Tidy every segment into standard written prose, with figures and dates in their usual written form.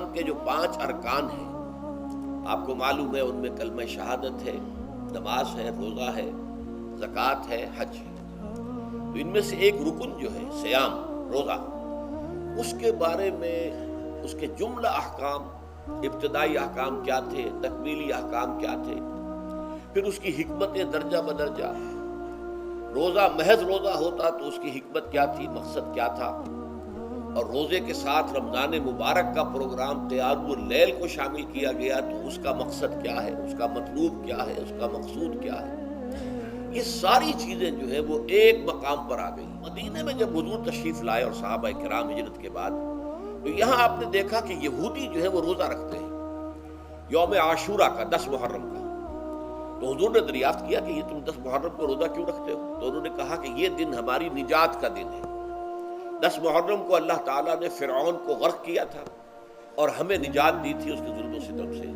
اسلام کے جو 5 ارکان ہیں، آپ کو معلوم ہے ان میں کلمہ شہادت ہے، نماز ہے، روزہ ہے، زکوٰۃ ہے، حج ہے۔ تو ان میں سے ایک رکن جو ہے صیام، روزہ، اس کے بارے میں اس کے جملہ احکام، ابتدائی احکام کیا تھے، تکمیلی احکام کیا تھے، پھر اس کی حکمتیں درجہ بدرجہ، روزہ محض روزہ ہوتا تو اس کی حکمت کیا تھی، مقصد کیا تھا، اور روزے کے ساتھ رمضان مبارک کا پروگرام قیام اللیل کو شامل کیا گیا تو اس کا مقصد کیا ہے، اس کا مطلوب کیا ہے، اس کا مقصود کیا ہے۔ یہ ساری چیزیں جو ہے وہ ایک مقام پر آ گئی۔ مدینے میں جب حضور تشریف لائے اور صحابہ کرام ہجرت کے بعد، تو یہاں آپ نے دیکھا کہ یہودی جو ہے وہ روزہ رکھتے ہیں یوم عاشورہ کا، 10 محرم کا۔ تو حضور نے دریافت کیا کہ یہ تم 10 محرم کو روزہ کیوں رکھتے ہو؟ تو انہوں نے کہا کہ یہ دن ہماری نجات کا دن ہے۔ 10 محرم کو اللہ تعالیٰ نے فرعون کو غرق کیا تھا اور ہمیں نجات دی تھی اس کے ظلم و ستم سے،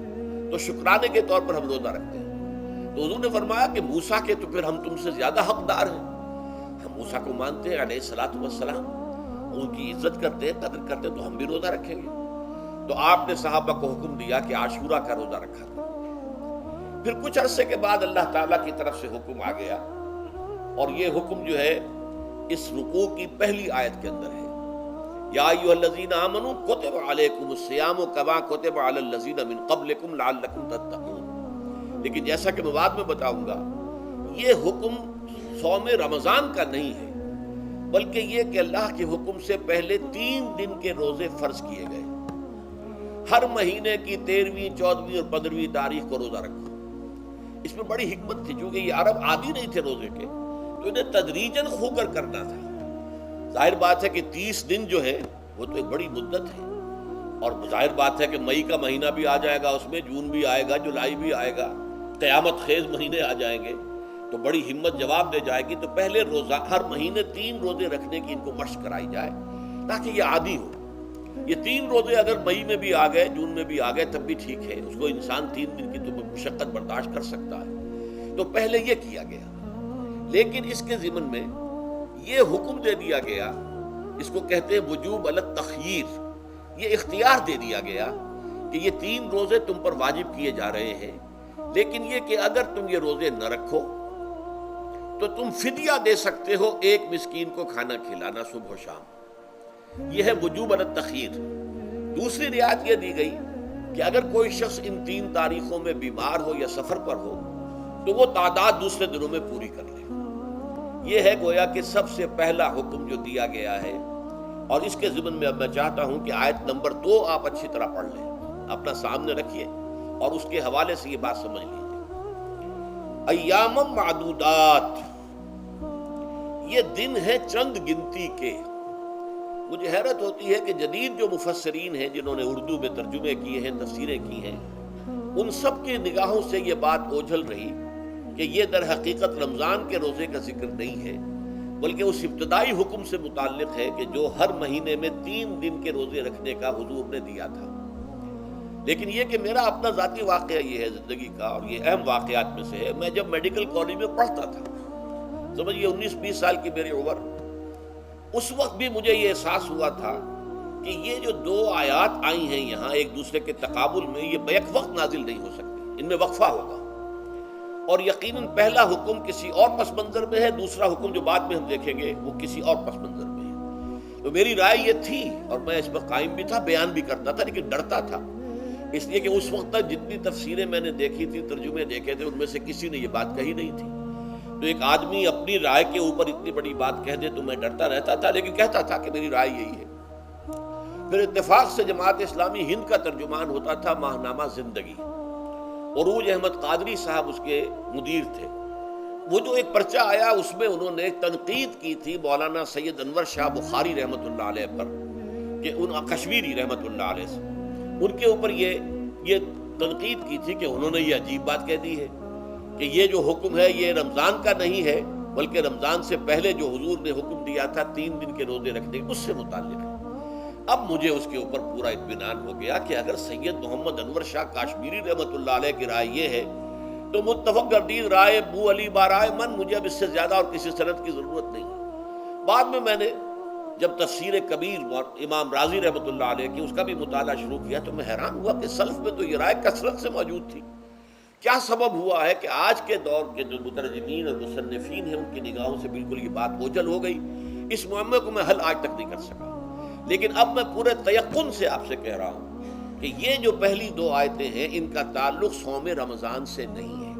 تو شکرانے کے طور پر ہم روزہ رکھتے ہیں۔ تو حضور نے فرمایا کہ موسیٰ کے تو پھر ہم تم سے زیادہ حقدار ہیں، ہم موسیٰ کو مانتے ہیں علیہ الصلوۃ والسلام، ان کی عزت کرتے ہیں، قدر کرتے ہیں، تو ہم بھی روزہ رکھیں گے۔ تو آپ نے صحابہ کو حکم دیا کہ عاشورہ کا روزہ رکھا تھا۔ پھر کچھ عرصے کے بعد اللہ تعالیٰ کی طرف سے حکم آ گیا، اور یہ حکم جو ہے اس رکوع کی پہلی آیت کے اندر ہے، یا ایھا الذین آمنوا کتب علیکم الصیام کما کتب علی الذین من قبلکم لعلکم تتقون۔ لیکن جیسا کہ میں بعد میں بتاؤں گا، یہ حکم صوم رمضان کا نہیں ہے، بلکہ یہ کہ اللہ کے حکم سے پہلے 3 دن کے روزے فرض کیے گئے۔ ہر مہینے کی 13ویں، 14ویں اور 15ویں تاریخ کو روزہ رکھو۔ اس میں بڑی حکمت تھی، چونکہ یہ عرب عادی نہیں تھے روزے کے، تو انہیں تدریجاً خو کر کرنا تھا۔ ظاہر بات ہے کہ 30 دن جو ہے وہ تو ایک بڑی مدت ہے، اور ظاہر بات ہے کہ مئی کا مہینہ بھی آ جائے گا، اس میں جون بھی آئے گا، جولائی بھی آئے گا، قیامت خیز مہینے آ جائیں گے، تو بڑی ہمت جواب دے جائے گی۔ تو پہلے روزہ، ہر مہینے 3 روزے رکھنے کی ان کو مشق کرائی جائے تاکہ یہ عادی ہو۔ یہ 3 روزے اگر مئی میں بھی آ گئے، جون میں بھی آ گئے، تب بھی ٹھیک ہے، اس کو انسان 3 دن کی تو مشقت برداشت کر سکتا ہے۔ تو پہلے یہ کیا گیا، لیکن اس کے ضمن میں یہ حکم دے دیا گیا، اس کو کہتے ہیں وجوب علی التخییر، یہ اختیار دے دیا گیا کہ یہ 3 روزے تم پر واجب کیے جا رہے ہیں، لیکن یہ کہ اگر تم یہ روزے نہ رکھو تو تم فدیہ دے سکتے ہو، 1 مسکین کو کھانا کھلانا صبح و شام۔ یہ ہے وجوب علی التخییر۔ دوسری رعایت یہ دی گئی کہ اگر کوئی شخص ان 3 تاریخوں میں بیمار ہو یا سفر پر ہو تو وہ تعداد دوسرے دنوں میں پوری کر لے۔ یہ ہے گویا کہ سب سے پہلا حکم جو دیا گیا ہے، اور اس کے ضمن میں اب میں چاہتا ہوں کہ آیت نمبر 2 آپ اچھی طرح پڑھ لیں، اپنا سامنے رکھیے اور اس کے حوالے سے یہ بات سمجھ لیجیے۔ ایام معدودات، یہ دن ہے چند گنتی کے۔ مجھے حیرت ہوتی ہے کہ جدید جو مفسرین ہیں جنہوں نے اردو میں ترجمے کیے ہیں، تفسیریں کی ہیں، ان سب کی نگاہوں سے یہ بات اوجھل رہی کہ یہ در حقیقت رمضان کے روزے کا ذکر نہیں ہے، بلکہ اس ابتدائی حکم سے متعلق ہے کہ جو ہر مہینے میں 3 دن کے روزے رکھنے کا حضور نے دیا تھا۔ لیکن یہ کہ میرا اپنا ذاتی واقعہ یہ ہے زندگی کا، اور یہ اہم واقعات میں سے ہے، میں جب میڈیکل کالج میں پڑھتا تھا، سمجھئے 19-20 سال کی میری عمر، اس وقت بھی مجھے یہ احساس ہوا تھا کہ یہ جو 2 آیات آئی ہیں یہاں ایک دوسرے کے تقابل میں، یہ بیک وقت نازل نہیں ہو سکتی، ان میں وقفہ ہوگا، اور یقیناً پہلا حکم کسی اور پس منظر میں ہے، دوسرا حکم جو بعد میں ہم دیکھیں گے وہ کسی اور پس منظر میں ہے۔ تو میری رائے یہ تھی، اور میں اس پر قائم بھی تھا، بیان بھی کرتا تھا، لیکن ڈرتا تھا، اس لیے کہ اس وقت تک جتنی تفسیریں میں نے دیکھی تھی، ترجمے دیکھے تھے، ان میں سے کسی نے یہ بات کہی نہیں تھی۔ تو ایک آدمی اپنی رائے کے اوپر اتنی بڑی بات کہہ دے تو میں ڈرتا رہتا تھا، لیکن کہتا تھا کہ میری رائے یہی ہے۔ پھر اتفاق سے جماعت اسلامی ہند کا ترجمان ہوتا تھا ماہنامہ زندگی، عروج احمد قادری صاحب اس کے مدیر تھے۔ وہ جو ایک پرچہ آیا اس میں انہوں نے تنقید کی تھی مولانا سید انور شاہ بخاری رحمۃ اللہ علیہ پر، کہ ان کشمیری رحمۃ اللہ علیہ سے ان کے اوپر یہ تنقید کی تھی کہ انہوں نے یہ عجیب بات کہہ دی ہے کہ یہ جو حکم ہے یہ رمضان کا نہیں ہے، بلکہ رمضان سے پہلے جو حضور نے حکم دیا تھا 3 دن کے روزے رکھنے اس سے متعلق ہے۔ اب مجھے اس کے اوپر پورا اطمینان ہو گیا کہ اگر سید محمد انور شاہ کاشمیری رحمۃ اللہ علیہ کی رائے یہ ہے تو متفق گردید رائے بو علی بارائے من، مجھے اب اس سے زیادہ اور کسی سند کی ضرورت نہیں ہے۔ بعد میں نے جب تفسیر کبیر امام رازی رحمۃ اللہ علیہ کی اس کا بھی مطالعہ شروع کیا تو میں حیران ہوا کہ سلف میں تو یہ رائے کثرت سے موجود تھی. کیا سبب ہوا ہے کہ آج کے دور کے جو مترجمین اور مصنفین ہیں ان کی نگاہوں سے بالکل یہ بات اوجھل ہو گئی. اس معمے کو میں حل آج تک نہیں کر سکا، لیکن اب میں پورے تیقن سے آپ سے کہہ رہا ہوں کہ یہ جو پہلی 2 آیتیں ہیں ان کا تعلق صوم رمضان سے نہیں ہے،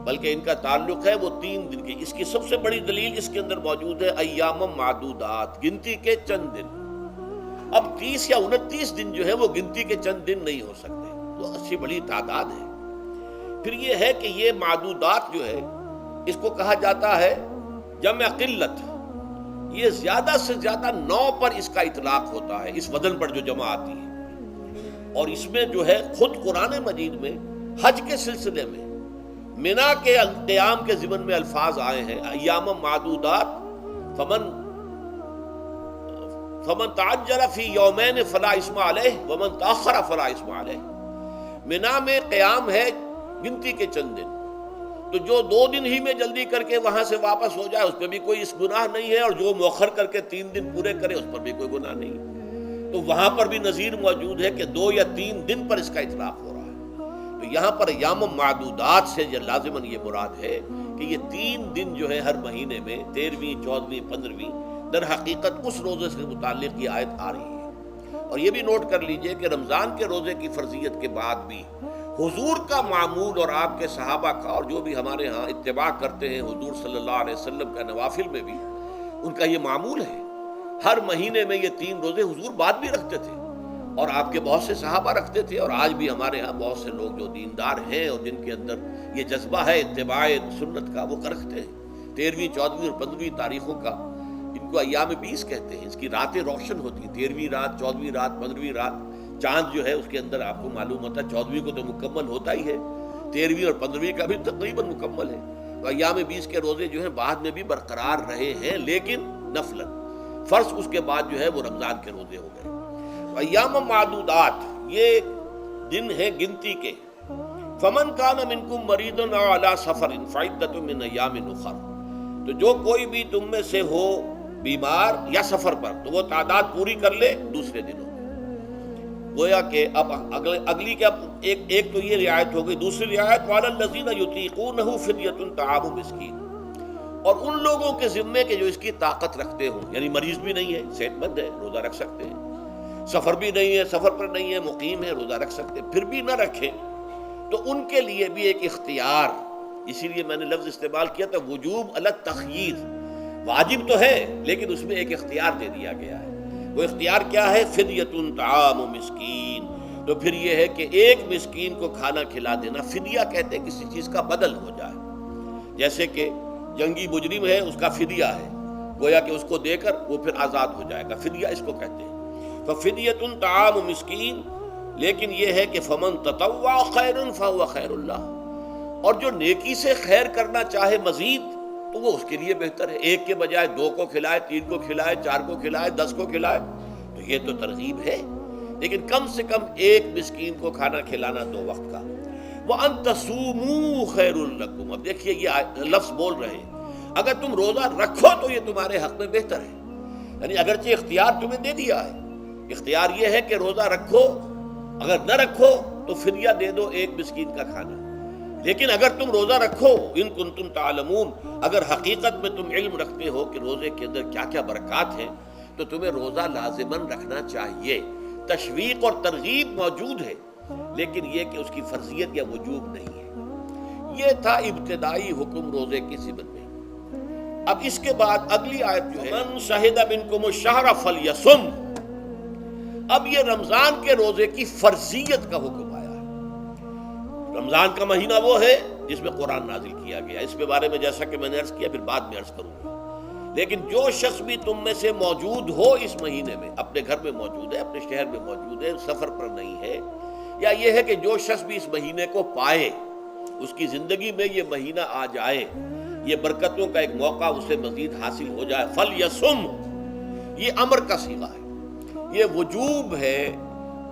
بلکہ ان کا تعلق ہے وہ 3 دن کی. اس کی سب سے بڑی دلیل اس کے اندر موجود ہے ایام معدودات، گنتی کے چند دن. اب 30 یا 29 دن جو ہے وہ گنتی کے چند دن نہیں ہو سکتے، تو اچھی بڑی تعداد ہے. پھر یہ ہے کہ یہ معدودات جو ہے اس کو کہا جاتا ہے جمع قلت. یہ زیادہ سے زیادہ 9 پر اس کا اطلاق ہوتا ہے، اس وزن پر جو جمع آتی ہے. اور اس میں جو ہے خود قرآن مجید میں حج کے سلسلے میں منا کے قیام کے ضمن میں الفاظ آئے ہیں ایام معدودات فمن تعجل فی یومین فلا اسم علیہ ومن تاخر فلا اسم علیہ. منا میں قیام ہے گنتی کے چند دن، تو جو 2 دن ہی میں جلدی کر کے وہاں سے واپس ہو جائے اس پہ بھی کوئی اس گناہ نہیں ہے، اور جو مؤخر کر کے 3 دن پورے کرے اس پر بھی کوئی گناہ نہیں. تو وہاں پر بھی نظیر موجود ہے کہ 2 یا 3 دن پر اس کا اطلاق ہو رہا ہے. تو یہاں پر ایام معدودات سے لازماً یہ مراد ہے کہ یہ 3 دن جو ہے ہر مہینے میں 13ویں 14ویں 15ویں در حقیقت اس روزے سے متعلق یہ آیت آ رہی ہے. اور یہ بھی نوٹ کر لیجئے کہ رمضان کے روزے کی فرضیت کے بعد بھی حضور کا معمول اور آپ کے صحابہ کا اور جو بھی ہمارے ہاں اتباع کرتے ہیں حضور صلی اللہ علیہ وسلم کا نوافل میں بھی ان کا یہ معمول ہے. ہر مہینے میں یہ 3 روزے حضور بعد بھی رکھتے تھے اور آپ کے بہت سے صحابہ رکھتے تھے، اور آج بھی ہمارے ہاں بہت سے لوگ جو دیندار ہیں اور جن کے اندر یہ جذبہ ہے اتباع سنت کا وہ رکھتے ہیں. 13ویں 14ویں اور 15ویں تاریخوں کا ان کو ایام 20 کہتے ہیں. اس کی راتیں روشن ہوتی ہیں، 13ویں رات 14ویں رات 15ویں رات. چاند جو ہے اس کے اندر آپ کو معلوم ہوتا ہے 14ویں کو تو مکمل ہوتا ہی ہے، 13ویں اور 15ویں کا بھی تقریباً مکمل ہے. تو ایام 20 کے روزے جو ہیں بعد میں بھی برقرار رہے ہیں، لیکن نفلاً. فرض اس کے بعد جو ہے وہ رمضان کے روزے ہو گئے. ایام معدودات یہ دن ہے گنتی کے. فمن کان منکم مریض او علی سفر فعدۃ من ایام اخر. تو جو کوئی بھی تم میں سے ہو بیمار یا سفر پر تو وہ تعداد پوری کر لے دوسرے دنوں. گویا کہ اب اگلی کے اب ایک تو یہ رعایت ہو گئی. دوسری رعایت وعلی الذین یطیقونہ فدیۃ طعام مسکین. اور ان لوگوں کے ذمے کے جو اس کی طاقت رکھتے ہوں، یعنی مریض بھی نہیں ہے، صحت مند ہے، روزہ رکھ سکتے ہیں، سفر بھی نہیں ہے، سفر پر نہیں ہے، مقیم ہے، روزہ رکھ سکتے ہیں، پھر بھی نہ رکھیں تو ان کے لیے بھی ایک اختیار. اسی لیے میں نے لفظ استعمال کیا تھا وجوب علی التخییر. واجب تو ہے لیکن اس میں ایک اختیار دے دیا گیا ہے. وہ اختیار کیا ہے؟ فدیۃ طعام مسکین. تو پھر یہ ہے کہ ایک مسکین کو کھانا کھلا دینا. فدیہ کہتے ہیں کسی چیز کا بدل ہو جائے، جیسے کہ جنگی مجرم ہے اس کا فدیہ ہے، گویا کہ اس کو دے کر وہ پھر آزاد ہو جائے گا، فدیہ اس کو کہتے ہیں. ففدیۃ طعام مسکین. لیکن یہ ہے کہ فمن تطوع خیرا فهو خیر اللہ. اور جو نیکی سے خیر کرنا چاہے مزید تو وہ اس کے لیے بہتر ہے. ایک کے بجائے 2 کو کھلائے، 3 کو کھلائے، 4 کو کھلائے، 10 کو کھلائے، تو یہ تو ترغیب ہے. لیکن کم سے کم ایک مسکین کو کھانا کھلانا 2 وقت کا. وَأَن تَصُومُوا خَيْرٌ لَكُمْ. اب دیکھیے یہ لفظ بول رہے ہیں اگر تم روزہ رکھو تو یہ تمہارے حق میں بہتر ہے. یعنی اگرچہ اختیار تمہیں دے دیا ہے، اختیار یہ ہے کہ روزہ رکھو، اگر نہ رکھو تو فدیہ دے دو ایک مسکین کا کھانا. لیکن اگر تم روزہ رکھو ان کنتم تعلمون، اگر حقیقت میں تم علم رکھتے ہو کہ روزے کے اندر کیا کیا برکات ہیں تو تمہیں روزہ لازماً رکھنا چاہیے. تشویق اور ترغیب موجود ہے لیکن یہ کہ اس کی فرضیت یا وجوب نہیں ہے. یہ تھا ابتدائی حکم روزے کی ضمن میں. اب اس کے بعد اگلی آیت جو ہے من شہد منکم الشہر فلیصم. اب یہ رمضان کے روزے کی فرضیت کا حکم آیا ہے. رمضان کا مہینہ وہ ہے جس میں قرآن نازل کیا گیا. اس کے بارے میں جیسا کہ میں نے عرض کیا پھر بعد میں عرض کروں گا. لیکن جو شخص بھی تم میں سے موجود ہو اس مہینے میں، اپنے گھر میں موجود ہے، اپنے شہر میں موجود ہے، سفر پر نہیں ہے، یا یہ ہے کہ جو شخص بھی اس مہینے کو پائے، اس کی زندگی میں یہ مہینہ آ جائے، یہ برکتوں کا ایک موقع اسے مزید حاصل ہو جائے، فلیصم. یہ امر کا صیغہ ہے، یہ وجوب ہے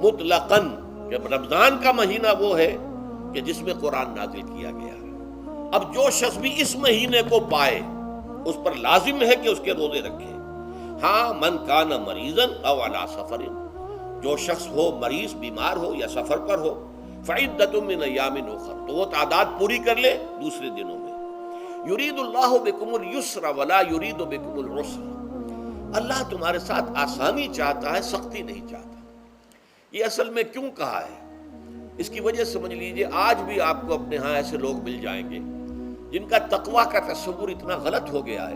مطلقاً کہ رمضان کا مہینہ وہ ہے کہ جس میں قرآن نازل کیا گیا ہے. اب جو شخص بھی اس مہینے کو پائے اس پر لازم ہے کہ اس کے روزے رکھے. ہاں من کان مریضن او علی سفر، جو شخص ہو مریض بیمار ہو یا سفر پر ہو، فعدۃ من ایام اخر، تو وہ تعداد پوری کر لے دوسرے دنوں میں۔ یرید اللہ بکم الیسر ولا یرید بکم العسر، اللہ تمہارے ساتھ آسانی چاہتا ہے، سختی نہیں چاہتا۔ یہ اصل میں کیوں کہا ہے اس کی وجہ سمجھ لیجئے۔ آج بھی آپ کو اپنے ہاں ایسے لوگ مل جائیں گے جن کا تقویٰ کا تصور اتنا غلط ہو گیا ہے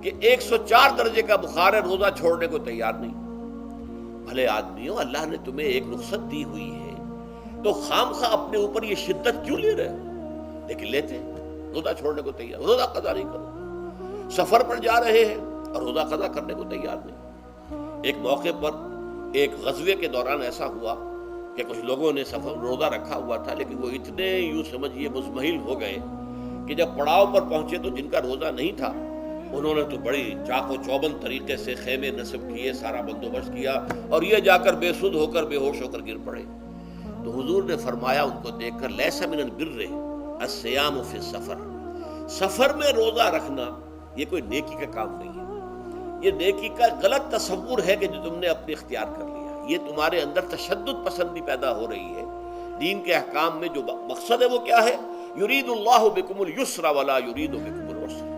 کہ 104 درجے کا بخار ہے، روزہ چھوڑنے کو تیار نہیں۔ بھلے آدمیوں، اللہ نے تمہیں ایک رخصت دی ہوئی ہے تو خام خواہ اپنے اوپر یہ شدت کیوں لے رہے ہو؟ لیکن لیتے روزہ چھوڑنے کو تیار، روزہ قضا نہیں کرو۔ سفر پر جا رہے ہیں اور روزہ قضا کرنے کو تیار نہیں۔ ایک موقع پر ایک غزوے کے دوران ایسا ہوا کہ کچھ لوگوں نے سفر روزہ رکھا ہوا تھا، لیکن وہ اتنے یوں سمجھیے مزمحل ہو گئے کہ جب پڑاؤ پر پہنچے تو جن کا روزہ نہیں تھا انہوں نے تو بڑی چاق و چوبند طریقے سے خیمے نصب کیے، سارا بندوبست کیا، اور یہ جا کر بے سدھ ہو کر بے ہوش ہو کر گر پڑے۔ تو حضور نے فرمایا ان کو دیکھ کر، لیس من البر الصیام فی السفر، سفر میں روزہ رکھنا یہ کوئی نیکی کا کام نہیں ہے، یہ نیکی کا غلط تصور ہے کہ جو تم نے اپنے اختیار کر لیا۔ یہ تمہارے اندر تشدد پسندی پیدا ہو رہی ہے۔ دین کے احکام میں جو مقصد ہے وہ کیا ہے؟ یرید اللہ بکم الیسر ولا یرید بکم العسر۔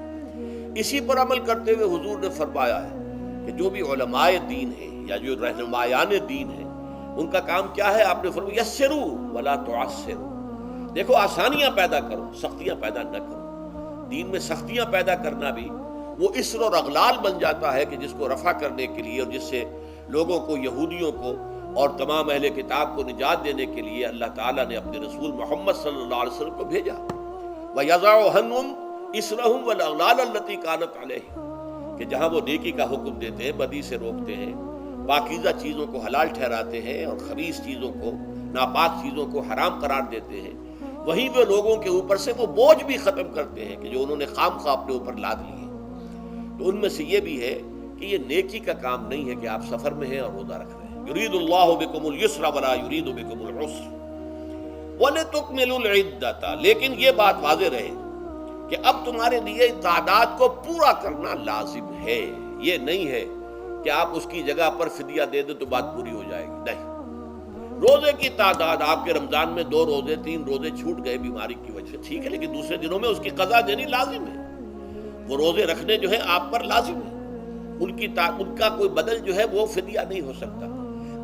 اسی پر عمل کرتے ہوئے حضور نے فرمایا ہے کہ جو بھی علماء دین ہیں یا جو رہنمایان دین ہیں ان کا کام کیا ہے؟ آپ نے فرمایا یسروا ولا تعسروا، دیکھو آسانیاں پیدا کرو، سختیاں پیدا نہ کرو۔ دین میں سختیاں پیدا کرنا بھی وہ اسر اور اغلال بن جاتا ہے کہ جس کو رفع کرنے کے لیے اور جس سے لوگوں کو، یہودیوں کو اور تمام اہل کتاب کو نجات دینے کے لیے اللہ تعالیٰ نے اپنے رسول محمد صلی اللہ علیہ وسلم کو بھیجا۔ وَيَضَعُ عَنْهُمْ إِصْرَهُمْ وَالْأَغْلَالَ الَّتِي كَانَتْ عَلَيْهِمْ، کہ جہاں وہ نیکی کا حکم دیتے ہیں، بدی سے روکتے ہیں، پاکیزہ چیزوں کو حلال ٹھہراتے ہیں اور خبیث چیزوں کو، ناپاک چیزوں کو حرام قرار دیتے ہیں، وہیں وہ لوگوں کے اوپر سے وہ بوجھ بھی ختم کرتے ہیں کہ جو انہوں نے خام خواہ اپنے اوپر لاد لیے۔ تو ان میں سے یہ بھی ہے کہ یہ نیکی کا کام نہیں ہے کہ آپ سفر میں ہیں اور روزہ رکھ رہے ہیں۔ یرید اللہ بکم الیسر ولا یرید بکم العسر وَلِتُكْمِلُوا الْعِدَّةَ، لیکن یہ بات واضح رہے کہ اب تمہارے لیے تعداد کو پورا کرنا لازم ہے۔ یہ نہیں ہے کہ آپ اس کی جگہ پر فدیہ دے دیں تو بات پوری ہو جائے گی، نہیں۔ روزے کی تعداد، آپ کے رمضان میں 2 روزے 3 روزے چھوٹ گئے بیماری کی وجہ سے، ٹھیک ہے، لیکن دوسرے دنوں میں اس کی قضا دینی لازم ہے۔ وہ روزے رکھنے جو ہیں آپ پر لازم ہے، ان کا کوئی بدل جو ہے وہ فدیہ نہیں ہو سکتا۔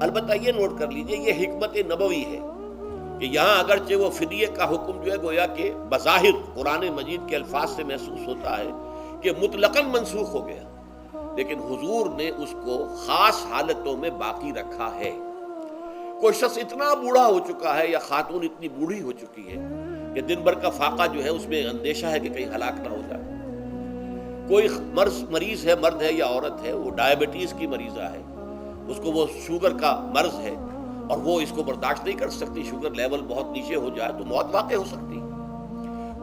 البتہ یہ نوٹ کر لیجئے، یہ حکمت نبوی ہے کہ یہاں اگرچہ وہ فدیے کا حکم جو ہے گویا کہ بظاہر قرآن مجید کے الفاظ سے محسوس ہوتا ہے کہ مطلقاً منسوخ ہو گیا، لیکن حضور نے اس کو خاص حالتوں میں باقی رکھا ہے۔ کوئی شخص اتنا بوڑھا ہو چکا ہے یا خاتون اتنی بوڑھی ہو چکی ہے کہ دن بھر کا فاقہ جو ہے اس میں اندیشہ ہے کہ کہیں ہلاک نہ ہو جائے۔ کوئی مریض ہے، مرد ہے یا عورت ہے، وہ ڈائبٹیز کی مریضہ ہے، اس کو وہ شوگر کا مرض ہے اور وہ اس کو برداشت نہیں کر سکتی، شوگر لیول بہت نیچے ہو جائے تو موت واقع ہو سکتی۔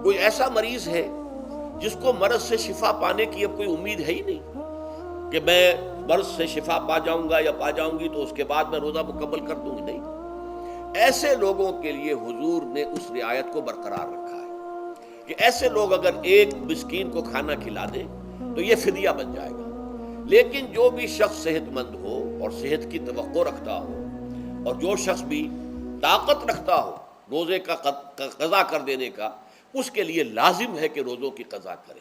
کوئی ایسا مریض ہے جس کو مرض سے شفا پانے کی اب کوئی امید ہے ہی نہیں کہ میں مرض سے شفا پا جاؤں گا یا پا جاؤں گی تو اس کے بعد میں روزہ مکمل کر دوں گی، نہیں۔ ایسے لوگوں کے لیے حضور نے اس رعایت کو برقرار رکھا ہے کہ ایسے لوگ اگر ایک مسکین کو کھانا کھلا دیں تو یہ فدیہ بن جائے گا۔ لیکن جو بھی شخص صحت مند ہو اور صحت کی توقع رکھتا ہو، اور جو شخص بھی طاقت رکھتا ہو روزے کا قضا کر دینے کا، اس کے لیے لازم ہے کہ روزوں کی قضا کرے۔